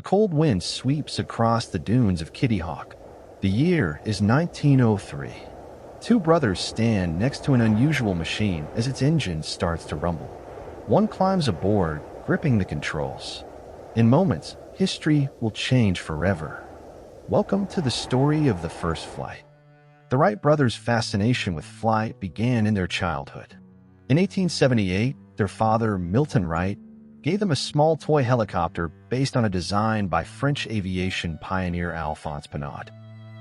cold wind sweeps across the dunes of Kitty Hawk. The year is 1903. Two brothers stand next to an unusual machine as its engine starts to rumble. One climbs aboard, gripping the controls. In moments, history will change forever. Welcome to the story of the first flight. The Wright brothers' fascination with flight began in their childhood. In 1878, their father, Milton Wright, gave them a small toy helicopter based on a design by French aviation pioneer Alphonse Pinard.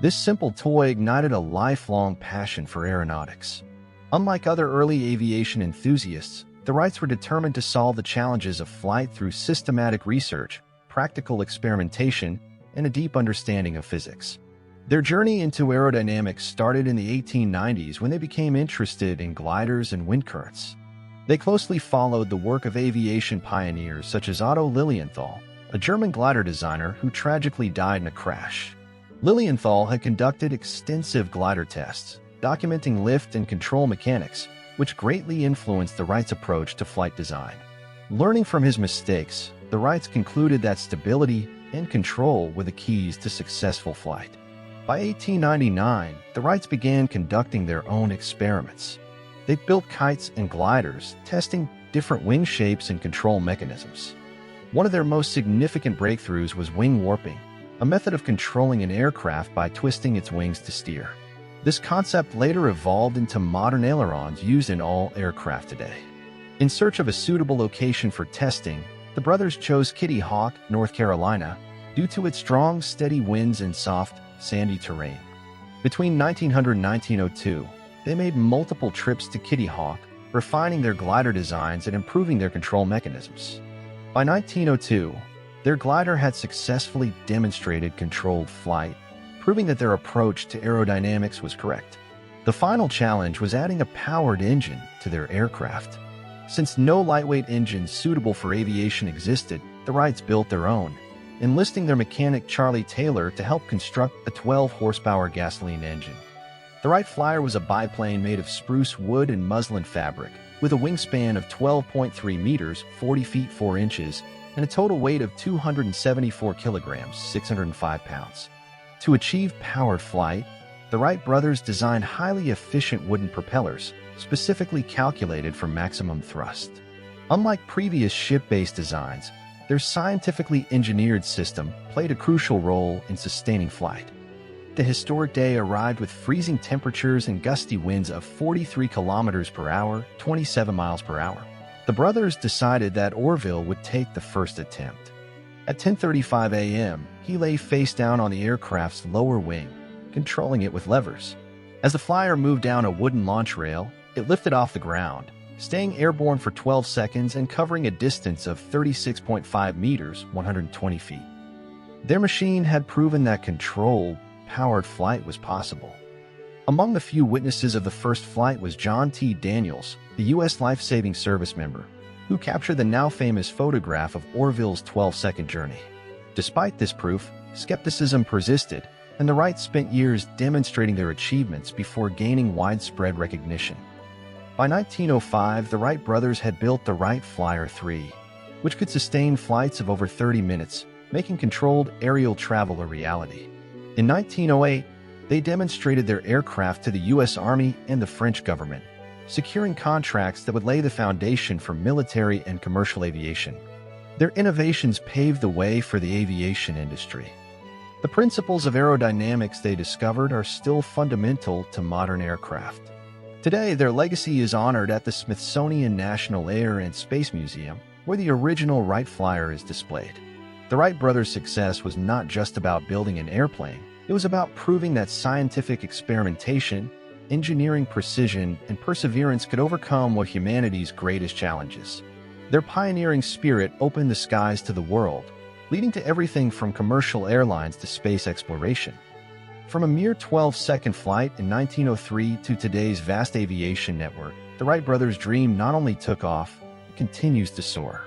This simple toy ignited a lifelong passion for aeronautics. Unlike other early aviation enthusiasts, the Wrights were determined to solve the challenges of flight through systematic research, practical experimentation, and a deep understanding of physics. Their journey into aerodynamics started in the 1890s when they became interested in gliders and wind currents. They closely followed the work of aviation pioneers such as Otto Lilienthal, a German glider designer who tragically died in a crash. Lilienthal had conducted extensive glider tests, documenting lift and control mechanics, which greatly influenced the Wrights' approach to flight design. Learning from his mistakes, the Wrights concluded that stability and control were the keys to successful flight. By 1899, the Wrights began conducting their own experiments. They built kites and gliders, testing different wing shapes and control mechanisms. One of their most significant breakthroughs was wing warping, a method of controlling an aircraft by twisting its wings to steer. This concept later evolved into modern ailerons used in all aircraft today. In search of a suitable location for testing, the brothers chose Kitty Hawk, North Carolina, due to its strong, steady winds and soft, sandy terrain. Between 1900 and 1902, they made multiple trips to Kitty Hawk, refining their glider designs and improving their control mechanisms. By 1902, their glider had successfully demonstrated controlled flight, proving that their approach to aerodynamics was correct. The final challenge was adding a powered engine to their aircraft. Since no lightweight engines suitable for aviation existed, the Wrights built their own, enlisting their mechanic Charlie Taylor to help construct a 12-horsepower gasoline engine. The Wright Flyer was a biplane made of spruce wood and muslin fabric, with a wingspan of 12.3 meters, 40 feet 4 inches, and a total weight of 274 kilograms, 605 pounds. To achieve powered flight, the Wright brothers designed highly efficient wooden propellers, specifically calculated for maximum thrust. Unlike previous ship-based designs, their scientifically engineered system played a crucial role in sustaining flight. The historic day arrived with freezing temperatures and gusty winds of 43 kilometers per hour, 27 miles per hour. The brothers decided that Orville would take the first attempt. At 10:35 a.m., he lay face down on the aircraft's lower wing, controlling it with levers. As the Flyer moved down a wooden launch rail, it lifted off the ground, staying airborne for 12 seconds and covering a distance of 36.5 meters, 120 feet. Their machine had proven that controlled, powered flight was possible. Among the few witnesses of the first flight was John T. Daniels, the U.S. Life-Saving Service member, who captured the now-famous photograph of Orville's 12-second journey. Despite this proof, skepticism persisted, and the Wrights spent years demonstrating their achievements before gaining widespread recognition. By 1905, the Wright brothers had built the Wright Flyer 3, which could sustain flights of over 30 minutes, making controlled aerial travel a reality. In 1908, they demonstrated their aircraft to the U.S. Army and the French government, securing contracts that would lay the foundation for military and commercial aviation. Their innovations paved the way for the aviation industry. The principles of aerodynamics they discovered are still fundamental to modern aircraft. Today, their legacy is honored at the Smithsonian National Air and Space Museum, where the original Wright Flyer is displayed. The Wright brothers' success was not just about building an airplane. It was about proving that scientific experimentation, engineering precision, and perseverance could overcome one of humanity's greatest challenges. Their pioneering spirit opened the skies to the world, leading to everything from commercial airlines to space exploration. From a mere 12-second flight in 1903 to today's vast aviation network, the Wright brothers' dream not only took off, it continues to soar.